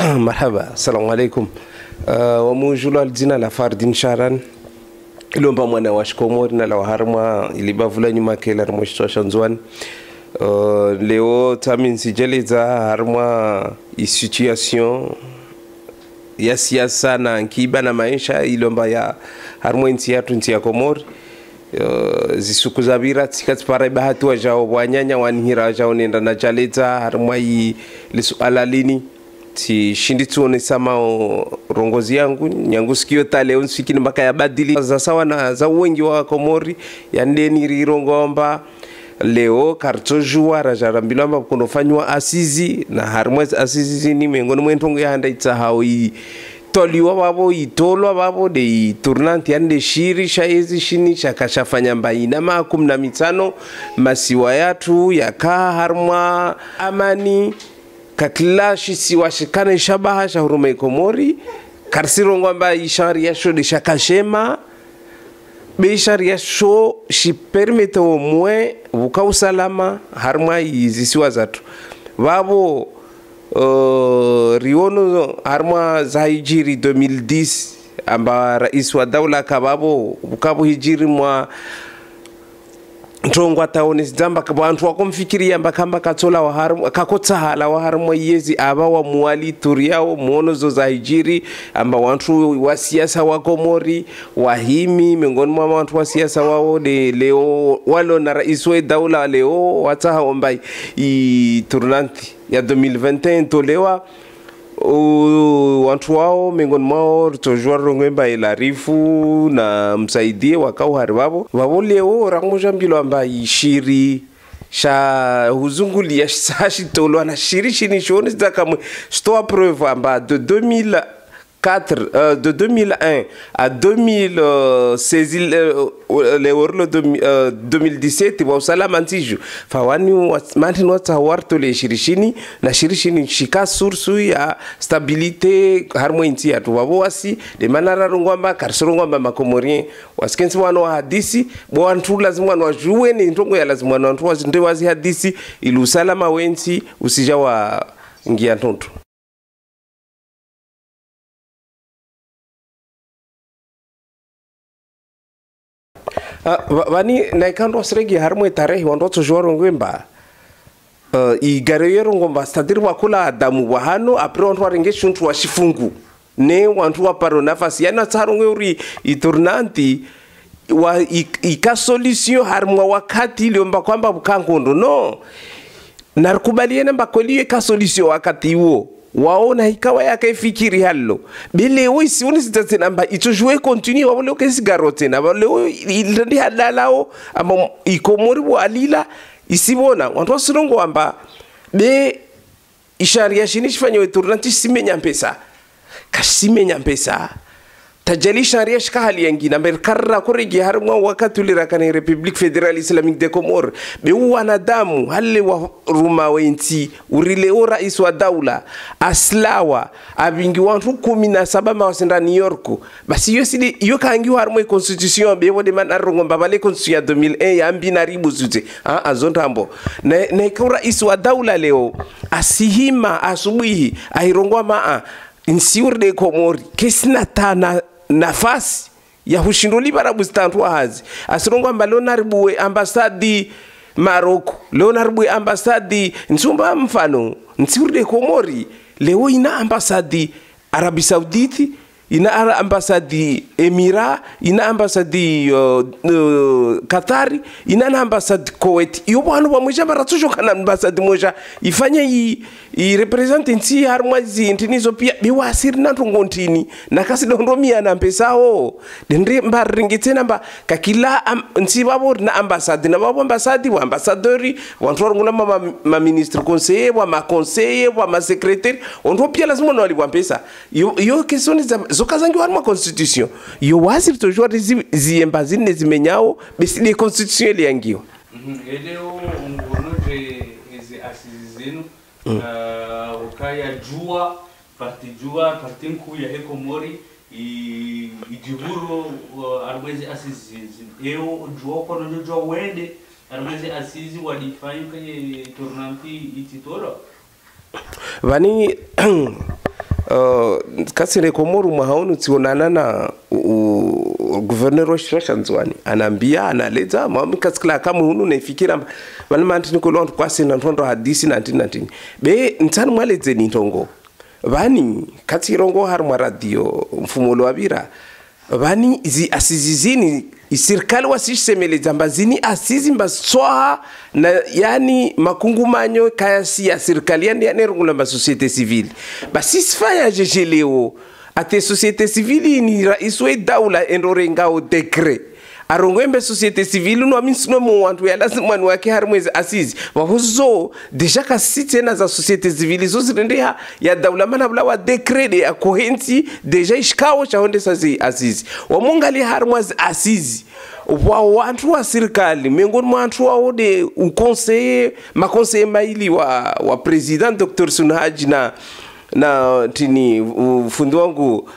Marhaba, assalamu alaikum. Wamujulu aljina la Fardin Sharan ilomba mwana wa Shikomori na la waharma ilibavula nyuma kela rmoshitwa shanzwani. Leo tamin sijeleza harma situation ya siasa na nkiba na maisha ilomba ya harma inti ya Komori. Zisuku zabira tikati para bahatu wa jao wanyanya wanihira jao nenda na jaleta harma lisu alalini ti shindi tuone sama rongozi yangu nyangu sikio tale unsiki mpaka ya badili za sawa na za wengi wa Komori ya ndeni rirongomba leo kartojua rajarambilo amba kunofanywa asizi na harmwezi asizi ni mengoni mwentongo ya handa itahao toliwa babo itolwa babo de tournante yande shiri shaezi shini shakashafanya mbaina makum na mitano masiwa yatu yaka harma amani kakilashi siwashikane shabaha shahurume Komori karsirongo amba ishari ya sho de shakashema be ishari ya sho shi permete au moins buka usalama harma izisiwa zatu babo riono harma za hijiri 2010 amba rais wa daula kababo bukabu hijiri mwa ntongwa taone zamba kabantu wakomfikiria mbakamba katola wa harmu kakotsahala wa harmu yezi aba wa muali turiao muonozo za hijiri amba wantu wa siasa wa Komori wahimi miongoni mwa wantu wa siasa wao de leo walo na rais wa daula leo wataha ombai I tournante ya 2021 tolewa wantu wao miongoni mwao tojua rongwemba ilarifu na msaidie wakau haribabo babo leo ramujambilo amba ishiri sha huzunguli ya sashi tolwa na shiri shini shoni zitakamwe stoa preuve amba de 2004 de 2001 à 2016 le orlo 2017 wa usalama ntiju fawani manti nota warto le shirishini na shirishini shika sursu ya stabilite harmo inti ya tuwabo wasi de manara rungwamba karsorongwamba makomorien waskensi wano hadisi bwantu lazima wano wajuwe ni ntongo ya lazima wano wantu wazi hadisi ilu usalama wenti usija wa ngia ntonto. Vani naikando sregi harmo tarehe wandoto joro ngwemba igareyero ngomba stadiri wakula adamu wahano apre wantu warengesha ntu wa shifungu ne wantu wa paro nafasi yana tsarongwe uri iturnanti wa ika solution harmo wakati liomba kwamba bukangondo no narikubaliene mbakoliye ka solution wakati huo waona ikawa yake fikiri hallo bile wisi unisitate namba itujue continue wabole okesigarote na wale ilandi hadalao amba ikomori walila isibona wantu wasirongo amba be isharia shini shifanye tournante simenya mpesa kasimenya mpesa tajali sharia shika hali yengina merkarra koregi harmwa wakati ulira kana Republique Fédérale Islamique de Comores be wanadamu hale wa ruma wenti urile ora iswa daula aslawa abingi wantu 17 mawasenda New York basi yosidi yokangi harmwa constitution be wode man arongomba bale constitution ya 2001 ya mbina ribu zute azontambo na ikora iswa daula leo asihima asubuhi ahirongwa maa insiur de Komori kesina tana nafasi ya hushinduli barabu stantu hazi asirongo amba leonaribue ambasadi Maroko leonaribue ambasadi nsumba mfano nsiur de Komori leo ina ambasadi Arabi Sauditi ina ambasadi Emira ina ambasadi Katari ina ambasadi Kuwait iyo bwana bamwisha baratusho kana ambasadi moja ifanye I representante harmwazi ntinizo pia biwasiri na ngontini na kasi ndoromia na mpesao dendre mbaringite namba kakila nsibabo na ambassade na babo ambassade wa ambassadeur wantu ngula ma ministre conseiller wa ma conseiller wa ma secrétaire onto pia lazima no alibwa mpesa yo question zokazangi wa constitution yo wasiri toujours ziembazini zimenyao besile constitution ile yangio eleo ngonoje ezi asizinu ukaya jua parti nkuu ya Komori idiburo arwezi asizi eo jua kono jua wende arwezi asizi wadifanya kwenye tournante ititolo vani kasire Komoro mwahaonu tionana na gouverneur wa Shanzwani anaambia analeta mami kaskla kama hunu naifikira bali mantini kolon kwa sina ntondo hadisi 1919 be ntani mwaleze ni ntongo bani katirongo harma radio mfumo wa bira bani zi asizizini serikali wasissemele zambazini asizi mbaswa na yani makungumanyo kayasi ya serikali yani rungula ba société civile basi sifanya jejeleo ate société civile ni raiswe daula endorenga o decret arongwembe société civile no aminsino mu wantu ya lazima ni wake harmwezi asizi wahuzo deja kasite na za société civile zo zirendea ya daula mana bla wa decret de akohensi deja ishikawo cha honde sazi asizi wamungali harmwezi asizi wa wantu wa serikali miongoni mwa wantu wao de conseiller maili wa president Dr. Sunhaji na tini fundi wangu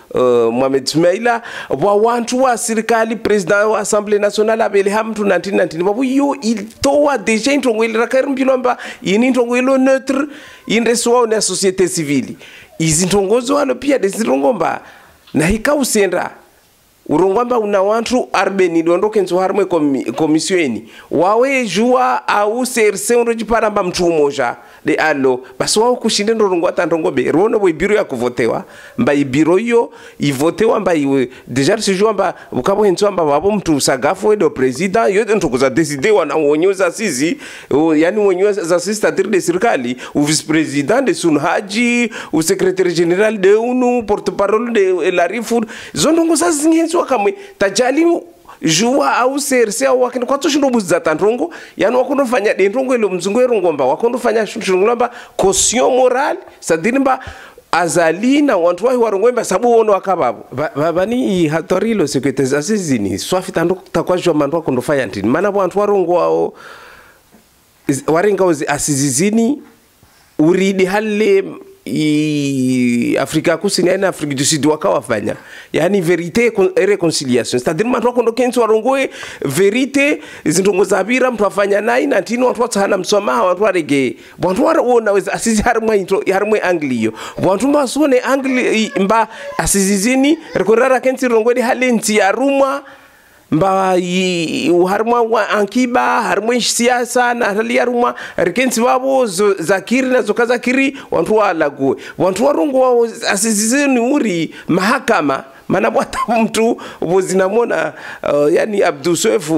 Mohamed Smaila wa wantu wa serikali president wa Assemblée Nationale abele hamtu 1919 babu yo ilitoa deja intongo ilirakarimbilomba ini intongo ilo neutre inreswa na société civile izi ntongozo walo pia desirongomba na hikausenda urongwamba una wantu arbeni dondoke nzo harmwe komisioni wawe jua au serse unrojiparamba mtu moja de allo basi wao kushinde ndongo atandongobe rono bo biro ya kuvotewa mba ibiro yo ivotewa mba iwe deja se jua mba ukabo henzo mba babo mtu sagafu edo president yo ntokuza decide wana wonyoza sisi yani wonyoza sisi tadir de serikali u vice president de Sunhaji u secrétaire général de UNU porte-parole de la Rifoud zondongo sasa wakamwe tajali jua au serse au wakini kwa toshindo buza tandrongo yani wakondo fanya dendrongo ile mzungu erongomba wakondo fanya shungulamba caution morale sadinimba azali na wantu wahi warongomba sabu wono wakababo bani hatorilo secrétaire asizini swafita ndo takwa jwa mandu wakondo fanya ntini mana wantu warongo wao warenga ozi asizizini uridi hale Afrika Kusini na Afrika du Sud wakawafanya yani vérité et réconciliation c'est-à-dire mtu wakondo kenzo warongoe vérité zindongo zabira mtu afanya nai na tino watu watana msamaha watu warege watu waraona weza asizi harmwe anglio watu mbasone angli mba asizizini rekorara kenzi rongode halenti ya rumwa mba harmwa wa ankiba harmwa siasa na hali ya rumwa rikenzi wabo zakiri na zokazakiri wantu walague wantu warongo wao asizizini uri mahakama mana bwata mtu bozinamona yani Abdusofu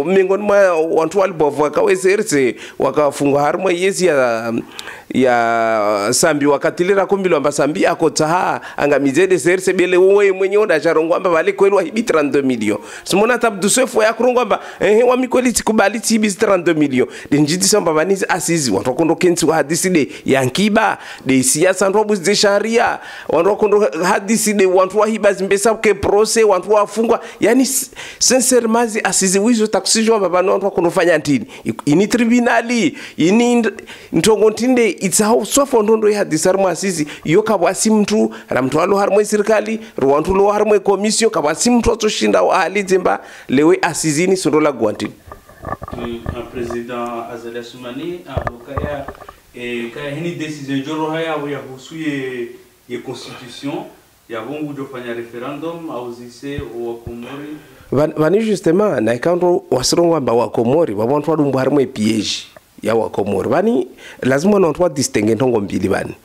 miongoni mwa wantu walibovu wakaweserse wakafungwa harmwa yezi ya sambi wakatilira kumbilo amba sambi akotaha angamizede serse bele wewe mwenye onda charongo amba bale kwelwa hibi 32 million simona Abdusofu yakurongo amba wa mikoli tikubali tibi 32 million denjiti samba banizi asizi watu wakondo kenzi wa hadisi de yankiba de siasa ndo buzi de sharia watu wakondo hadisi de watu wahiba mbesa ke procès watu wafungwa yani sincèrement asizi wizo takusijwa baba watu wakonofanya ntini ini tribunali ini ntongo ntinde itsao sofo ndondo ya disarma asizi yo kabwasi mtu ra mtu alo harmwe serikali rwantu lo harmwe commission kabwasi mtu atoshinda hali zemba lewe asizini sondola gwantini president Azali Assoumani abokaya kaya hini decision joro haya ya husuye ye constitution ya bongo jofanya referendum au zise wa Komori vani justement na ikando wasirongo amba wa Komori babontu wadumbu harmwe piège ya wa Komori vani lazima na watu distingue ntongo mbili vani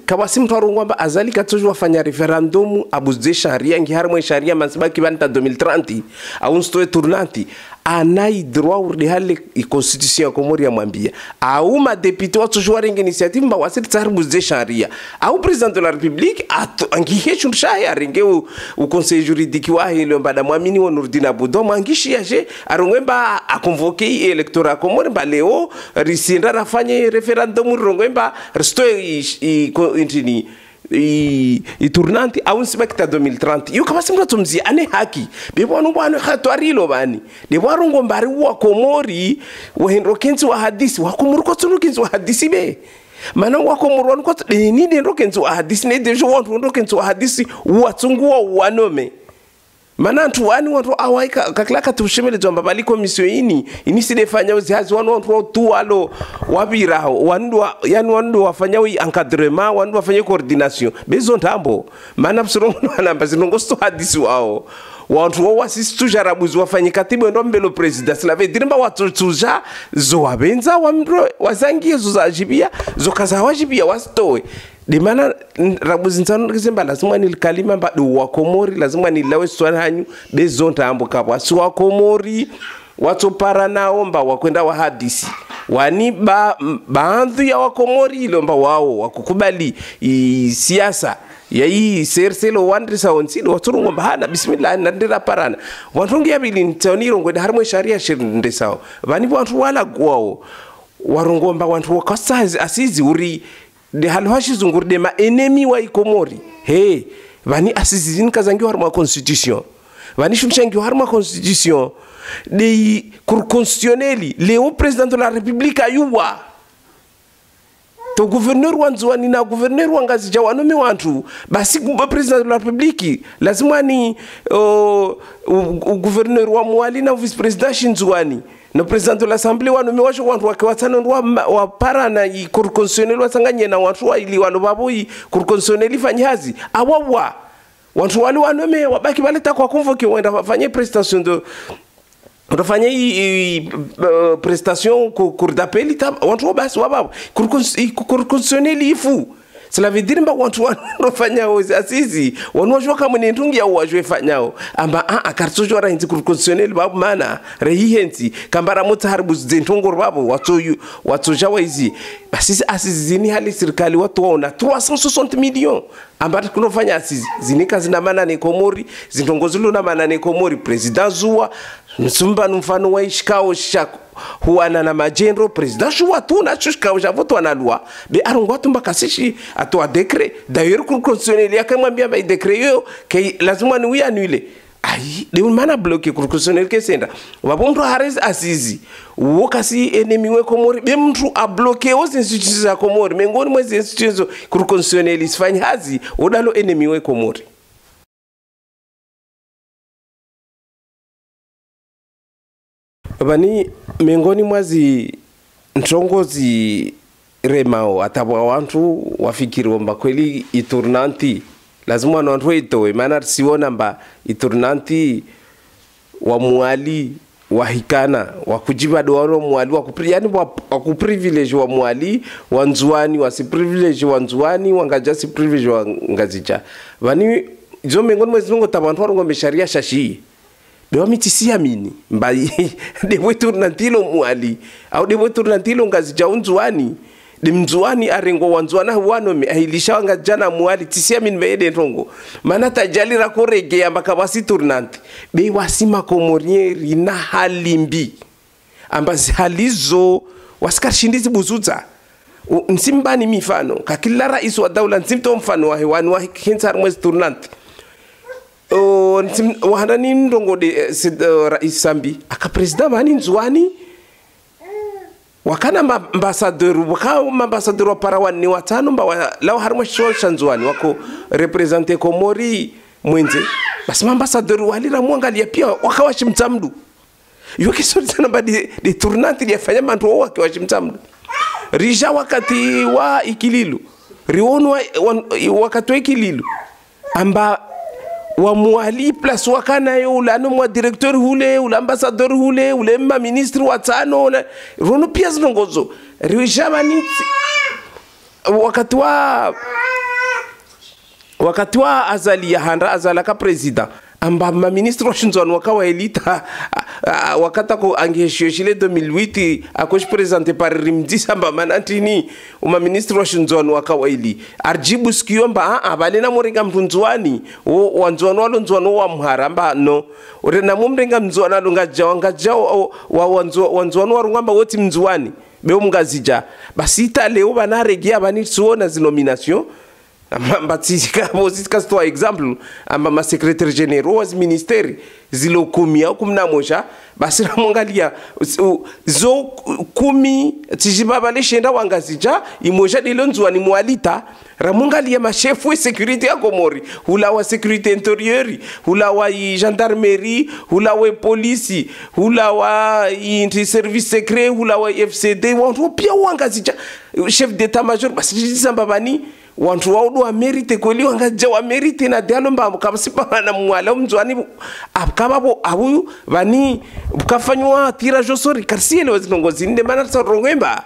kabasi mtu arongo amba azali katojo wafanya referendum abuze sharia ngi harmwe sharia mansibaki banta 2030 au nstoe tournanti anai droit urde hale constitution ya Komori ya mwambia au ma député watojo warenga initiative mba wasiri tsarbuze sharia au président de la république angihe chumshaya renge u conseil juridique wa hilo mbada mwamini wa Nurdin Abudo mangishi yaje arongwemba akonvoke electorat Komori mba leo risinda rafanye referendum rongwemba resto intini tournante au inspecta 2030 yo kabasi mtu tumzi ane haki bebonu bwana khatwarilo bani de warongo mbari wa Komori wa hendo kenzi wa hadisi wa Komori ko tunu kenzi wa hadisi be mana wa Komori wan ko ni de ndo kenzi wa hadisi ne de jo wantu ndo kenzi wa hadisi wa tsungu wa wanome Mana wani watu awaika kakilaka tushemelezo mbabali komisio ini sidefanya uzihazi watu tu alo wabiraho wandu wafanya encadrement wandu wafanya coordination bezo ntambo mana psirongo wanamba zinongosto hadisi wao watu wasisi tujarabuzi wafanya katibu ndo mbelo president slave dirimba watu tuja zo wabenza wamro wazangie zo zajibia zo kaza wajibia wastoe dimana rabuzi nsano kizemba lazima nilikalima mbadu wa Komori lazima nilawe swana hanyu bezo ntambo kapwa si wa Komori watu para naomba wakwenda wa hadisi wani baadhi ya Wakomori ilomba wao wakukubali siasa ya hii serselo wandrisa onsilo waturungo bahana bismillah nandira parana wantungi yabili ntaoniro ngwenda harmo sharia shirinde sawo bani wantu wala gwao warungomba wantu wakasazi asizi uri de halwashi zungurde ma enemy wa Komori he bani asizi zinkazangi harmo constitution bani shumshangi harmo constitution de cour constitutionnelle le président de la république ayuwa to gouverneur wanzuani na gouverneur wangazi jawanome wantu basi president de la république lazima ni gouverneur wa mwali na vice president shinzuani na president de l'assemblée wanome washo wantu wakiwatana wa para na cour constitutionnelle wasanganye na watu wa ili wano babo cour constitutionnelle fanyazi awawa watu wale wanome wabaki baleta kwa convoquer wenda wafanye prestation de utafanya prestation cour d'appel watu basi wababo cour constitutionnelle ifu cela veut dire mba watu wanofanya asisi wanojua kama ni ntungi ya wajwe fanyao amba akartsojo ra hinzi cour constitutionnelle babu mana rehihenzi kambara mutaharibu zentongo babu watu jawa hizi basi asisi ni hali serikali watu waona 360 millions amba kunofanya asisi zinika zina mana ne Komori zintongozulu na mana ne Komori president Zua msumba mfano wa ishikao shako huana na majendro president Zua tu na chushikao javoto analua be arungwa tumba kasishi atwa decret d'ailleurs cour constitutionnelle yakamwambia ba decret yo ke lazima ni wi annule ai de mana bloquer cour constitutionnelle kesenda wabonto harez asizi wokasi enemy we Komori be mtu a bloquer os institutions za Komori mengoni mwezi institutions cour constitutionnelle isifanye hazi odalo enemy we Komori bani mengoni mwazi ntongozi remao atabwa wantu wafikiri wamba kweli iturnanti lazima wantu itowe maana siona mba iturnanti wa mwali wahikana wakujiba doano mwali yani wakuprivilege wa mwali wanzuani wasi privilege wanzuani wangaja si privilege wangazija bani zo mengoni mwazi nongo tabantu warongo mesharia shashi bewa mitisi amini mbai dewe turnantilo mwali au dewe turnantilo ngazija unzuani de mzuani arengo wanzuana wano me ahilisha wangajana mwali tisi amini beede ntongo mana tajali rakorege ambaka wasi turnanti be wasima Komorieri na halimbi ambazi halizo waskarshindizi buzuza nsimbani mifano kakila rais wa daula nsimto mfano wa hewani wa hinsar mwezi turnanti wahanda ni ndongo de rais Sambi aka president mani nzuani wakana ambassadeur wa Parawani watano mba lao harmo shosha nzuani wako representer Komori mwenze basi ambassadeur walira mwangalia pia wakawashi mtamdu yoke sori sana ba de tournante ya fanya mantu wake washi mtamdu rija wakati wa Ikililu riono wakati wa Ikililu amba wa mwali plus wakana yo ulano mwa directeur hule ula ambassadeur hule ule ma ministre watano rono pia zinongozo rijabani wakati wa azali ya handa azala ka president amba ma ministre washinzwana wakawa elita wakata ko angeshishile 2008 akosh presenté par Rimdisa amba manantini uma ministre washinzwana wakawa eli arjibu skiyomba abalena moringa mtunzwani wanzwana walonzwana wa mharamba no urena mumrenga mzwana longaja wa wanzwana warungamba woti mzwani be umngazija basita leo banaregia bani suona zi nomination amba tsika sto example amba ma secrétaire généraux wa ministeri zilo 10 au 11 basi ramongalia zo 10 tijibaba leshenda wangazija imoja dilonzwa ni mwalita ramongalia ma chef wa sécurité ya Komori hula wa sécurité intérieure hula wa gendarmerie hula wa police hula wa service secret hula wa FCD wantu pia wangazija chef d'état major basi jisamba bani wantu waudu wa merite kweli wangaja wa merite na dialo mba mkabasipa na mwala mzwani abkababo abuyu bani bukafanywa tira josori karsiele wazinongozi nde mana tsarongwemba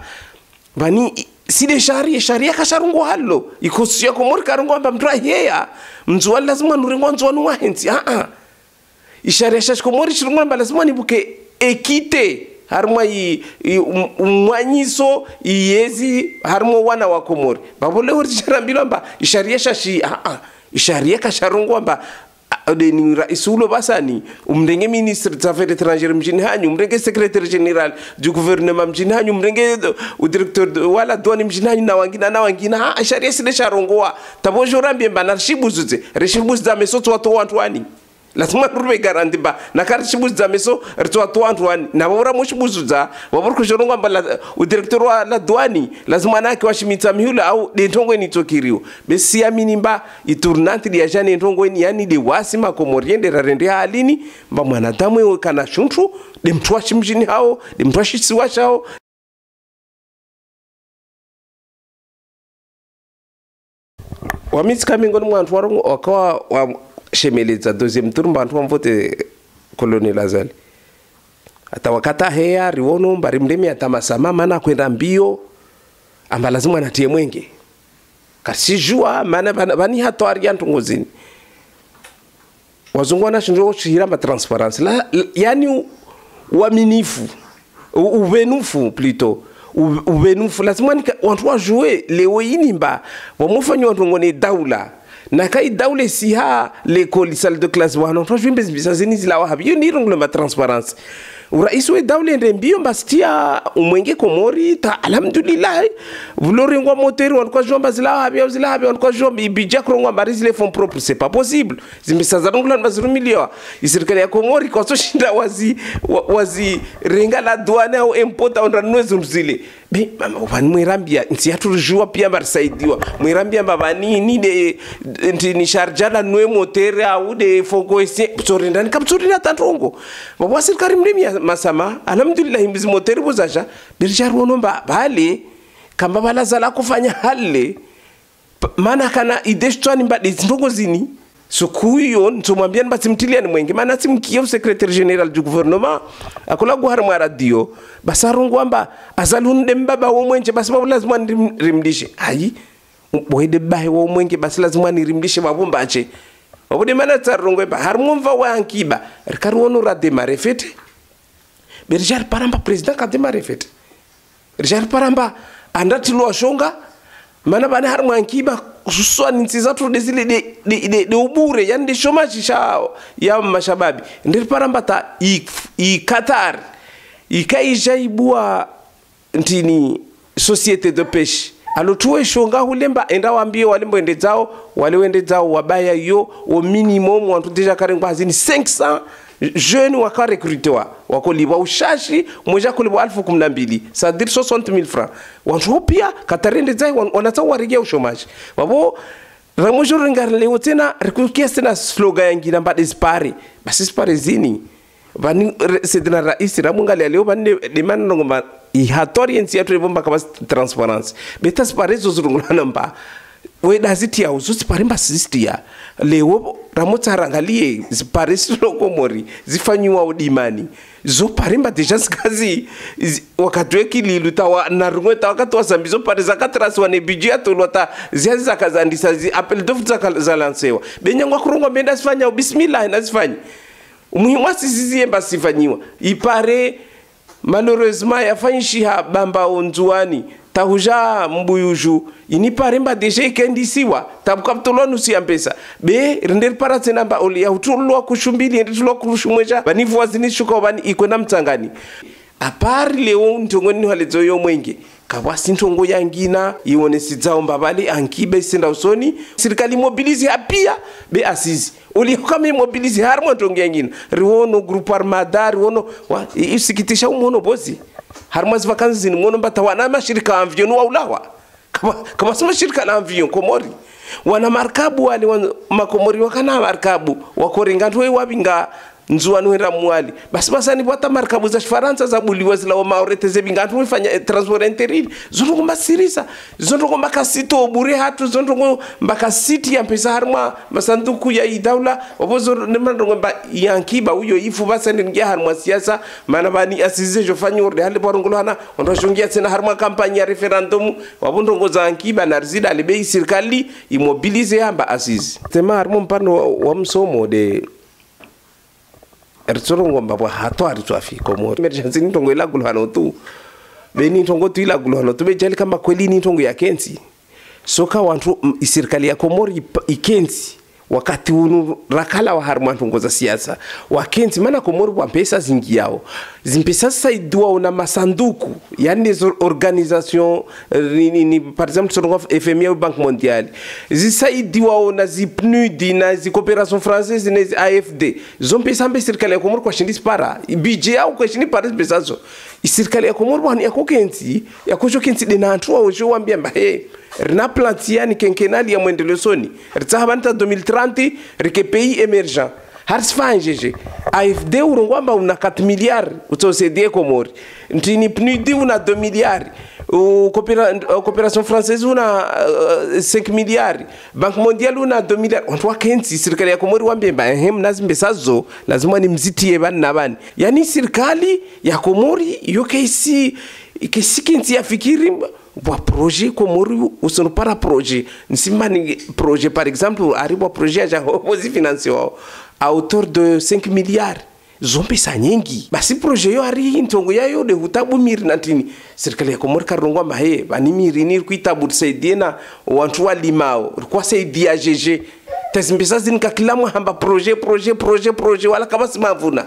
bani side sharia kasharungo hallo ikosuya Komori karungo mba mtwa heya mzwali lazima nuringo mzwanu wahenzi isharia shash Komori shirungo mba lazima nibuke ekite harma umwanyiso iyezi harma wana wa Komori babole uricharambilo mba isharia shashi isharia kasharungo mba ni raisulo basani umrenge ministre des affaires étrangères mjini hanyu umrenge secrétaire général du gouvernement mjini hanyu umrenge directeur wala douane mjini hanyu na wangina isharia sile sharongoa tabojo rambie mba reshibuze meso watu wani lazima rube garanti ba na karishibuze za meso watu wani na bora mushibuzuza wabura kujoronga mba u directeur wa la douane lazima naki washimitsa mihula au de ntongo ni tokiriwo besi amini mba iturnanti dia jane ntongo ni yani de wasima Komoriende rarende halini mba mwanadamu yo kana shuntu de mtwashi mjini hao de mtwashi siwacha hao wamitska mingoni mwantu warongo wakawa wa shemeleza deuxième tour mbantu wamvote Colonel Azali ata wakata heya riwono mbari mdemi atamasama mana kwenda mbio amba lazima natie mwenge kasijua mana bani hatwari antungozini wazungu wanashinjo shira ma transparence la yani uaminifu uvenufu plutôt uvenufu lazima wantu wa jouer leo inimba wamufanya wantu ngone daula na kai daule siha l'école salle de classe wana to jwimbe bizazini zila wahabi yo nironglo ma transparence urais we daule ndembio mbastia umwenge Komori ta alhamdulillah vulori ngwa moteri wan kwa jomba zila wahabi wan kwa jomba ibija krongwa mbarizi les fonds propres c'est pas possible zimbisazaronglo mbazirumiliwa isirikali ya Komori kwa so shinda wazi renga la douane au import on ranwezo zile be mama van mwirambia nsi atujua pia barsaidiwa mwirambia babani ni de ni chargala nwe moteri au de fogoese sorendani kapsorina tantongo babo sirikali mremi masama alhamdulillah imbizi moteri buzaja birjar wonomba bale kamba balazala kufanya hale mana kana ideshtwani mbadi ndongo zini sukuyo ntumwambia nbatimtilia ni mwenge mana simkiyo secrétaire général du gouvernement akola guhar mwa radio basarongo amba azalunde mbaba wo mwenje basi babo lazima rimdishe ayi boyede bahe wo mwenge basi lazima rimdishe babomba ache babode mana tsarongo ba harmumva wankiba rikaruono rademare fete berjar paramba president ka demare fete berjar paramba andati lo shonga mana bana harmu ankiba suswa ntsiza tu desile de ubure yani de chômage shao ya mashababi ndir paramba ta i Qatar ikaijibua ntini société de pêche alo tuwe shonga hulemba enda wambie walimbo ende zao wabaya yo au minimum wantu deja karengwa hazini 500 jeunes waka recrutewa wakoliwa ushashi moja kuliwa 1012 c'est-à-dire 60,000 francs wantu pia katarende zai wanatawa regia ushomaji wabo ramojo rengarle tena rekukia tena slogan yangina mbade dispare basi dispare zini bani sedina rais ramungali leo bani demanda ngoma ihatori ensi atu bomba kama transparence beta dispare zo zurungulana mba we dazitia uzusi parimba sistia leo ramota rangalie ziparisi Komori zifanywa udimani zo parimba deja skazi wakatweki lilutawa na rungweta wakati wasambizo pariza katrasi wane bijia tolota ziazi zakazandisa zi appel d'offre zalansewa benyangwa kurungwa benda sifanya bismillah na sifanya umuhimwasi ziziemba sifanyiwa ipare malheureusement yafanyishiha bamba onzuani tahuja mbuyuju ini paremba deje kendisiwa tabukaptolonu si ampesa be render paratena ba oli ya utulwa kushumbili nditulwa kushumweja banivu wazini shuka bani ikwenda mtangani apari leo ntongoni halezo yo mwenge kabasi ntongo yangina ione sidzao mbabali ankibe senda usoni serikali mobilize apia be asizi uli kama mobilize harmo ntongo yangina riwono group armada riwono isikitisha umono bozi harmo zivakanzi zini mono mbatawana mashirika amvyo no ulawa kama sema shirika na amvyo Komori wana markabu wale makomori wakana markabu wakorenga ntwe wabinga nzuwa nuhera mwali basi ni bota markabu za Faransa za buliwa zila wa maorete zebinga ntwe fanya transport interil zonto ngomba sirisa zonto ngomba kasito bure hatu zonto ngomba city ya pesa harma masanduku ya idaula wabozo nemando ngomba yankiba huyo ifu basa ngia harma siasa mana bani asize jo fanyo orde hale borongo hana ondo shungia tena harma kampanya ya referendum wabondo ngoza yankiba na rizida alibei serikali immobilize hamba asize tema harma mpano wa msomo de ertsorongo mbabwa hato aritwafi Komori emergency ni tongo ila gulhano tu beni tongo tu ila gulhano tu bejali kama kweli ni tongo ya kensi soka wantu serikali ya Komori ikensi wakati unu rakala wa harma tongo za siasa wakensi mana Komori wa pesa zingi yao zimpesa saidua una masanduku yani des organisations par exemple sur FMI ou Banque mondiale zisaidiwa una zipnud na zi coopération française na AFD zompesa mbe serikali ya Komori kwa shindisi para budget au kwa shindisi para pesazo serikali ya Komori wani yako kensi yako kensi de na antua ojo wambia mba rina plantiani kenkenali ya mwendelesoni ritsahabanta 2030 rike pays émergent harsfanjeje AFD urongwamba una 4 milliards utosaidia Komori ntini PNUD una 2 milliards coopération française una 5 milliards Banque mondiale una 2 milliards ontwa kensi serikali ya Komori wambemba nazimbe sazo lazima ni mzitie bani na bani yani serikali ya Komori yokesi kensi ya fikiri wa projet Komori usono para projet nsimani projet par exemple aribo projet ya hozi financier à hauteur de 5 milliards zombe sa nyingi basi projet yo ari ntongo yayo de hutabu miri natini serikali ya Komori karongwa mahe bani miri ni kuitabu saidie na wantu walimao kwa saidia GG tesimbisa zinka kila hamba projet wala kama simavuna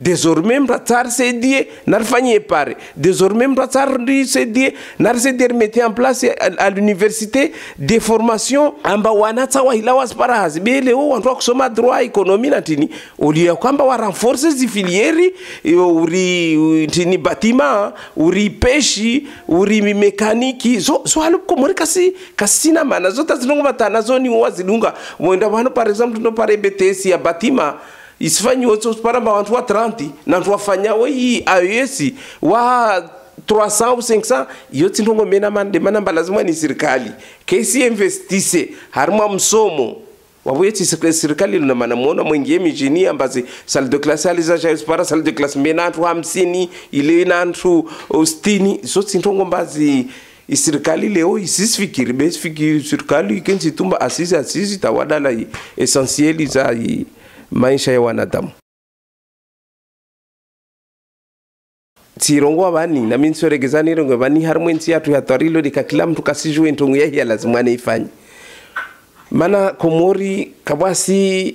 désormais mratar cédé narfanye pare désormais mratar cédé nar cédé mettre en place à l'université des formations amba wanata wa ila waspara hazibele wantu kusoma droit économie natini ulia kwamba wa renforcer zifilieri uri tini bâtiment uri peshi uri mécanique so halu Komori kasina mana zota zinongo batana zoni wazilunga mwenda bano par exemple no pare BTS ya bâtiment isifanyi wote para bantu wa 30 na ntu wafanya we AES wa 300 ou 500 yote ndongo mena mande manamba lazima ni serikali kesi investise harma msomo wabuyeti serikali luna mana muona mwingie mijini ambazi salle de classe alizaja para salle de classe mena ntu 50 ile na ntu 60 zote ndongo mbazi serikali leo isisifikiri besifikiri serikali kenzi tumba asisi tawadala essentiel za maisha ya wanadamu tirongwa bani na mimi soregezani rongo bani harmwenzi yatu ya tarilo dikakila mtu kasijue ntongo ya lazima ifanye mana Komori kabasi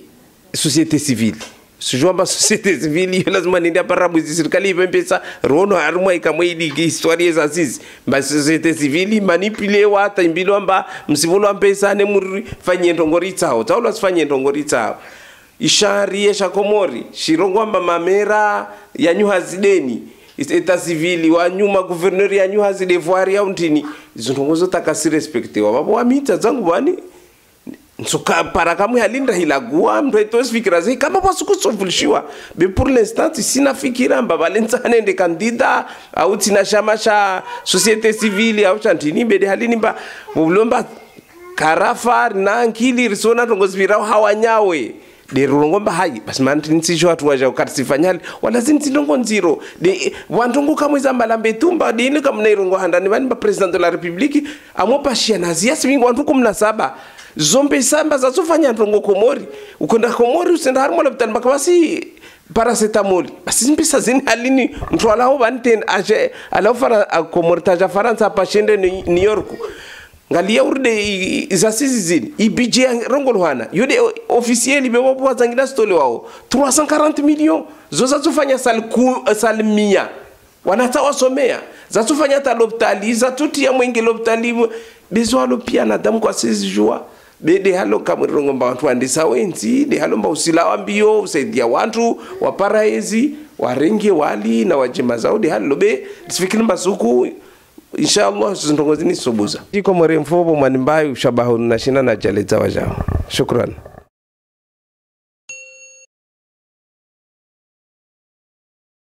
société civile sijomba société civile lazima ndio parabu serikali ipempesa rono harumwa ikamwidi historia za sisi ba société civile manipule wata imbilo amba msivulo mpesa ne muri fanye ndongori tsao taulo sifanye ndongori tsao ishari ya Komori shirongwamba mamera ya nyuhazideni eta civili wa nyuma gouverneur ya nyuhazide voir ya untini zongozo takasi respectewa babo wamita zangu bani nsuka para kamwe halinda hilagua mreto fikira zai kama basuku sofulishiwa be pour l'instant sina fikira mbabalenza nende kandida au tina shamasha société civile au chantini be de halini mba mulomba karafa na nkili risona tongozvira hawanyawe de rongomba hai basi manti nsisho watu waja ukatisifanyali wala zinzindongo nziro de wantongo kamweza malambe tumba de ile kamna irongo handani bani ba president de la république amopashia nazia simingo wantu 17 zombe samba za sofanya ndongo Komori ukonda Komori usenda harmo la bitani bakabasi paracetamol basi mpesa zini halini mtu alao banten aje alao fara Komori taja Faransa pashende New York ngalia urde izasizi zini ibije rongolwana yode officiel be wopo wazangina stole wao 340 millions zoza zofanya salmia wanata wasomea za tufanya ta loptali za tutia mwingi loptali bezwalo pia na damu kwa sisi jua bede halo kamwirongo mba watu andisa wenzi de halo mba usilawa mbio usaidia watu wapara ezi warenge wali na wajema zao de halo be sifikiri mba suku inshallah zindongozini sobuza iko mwere mfobo manimbai ushabahu na shina na jaleza wajao shukran.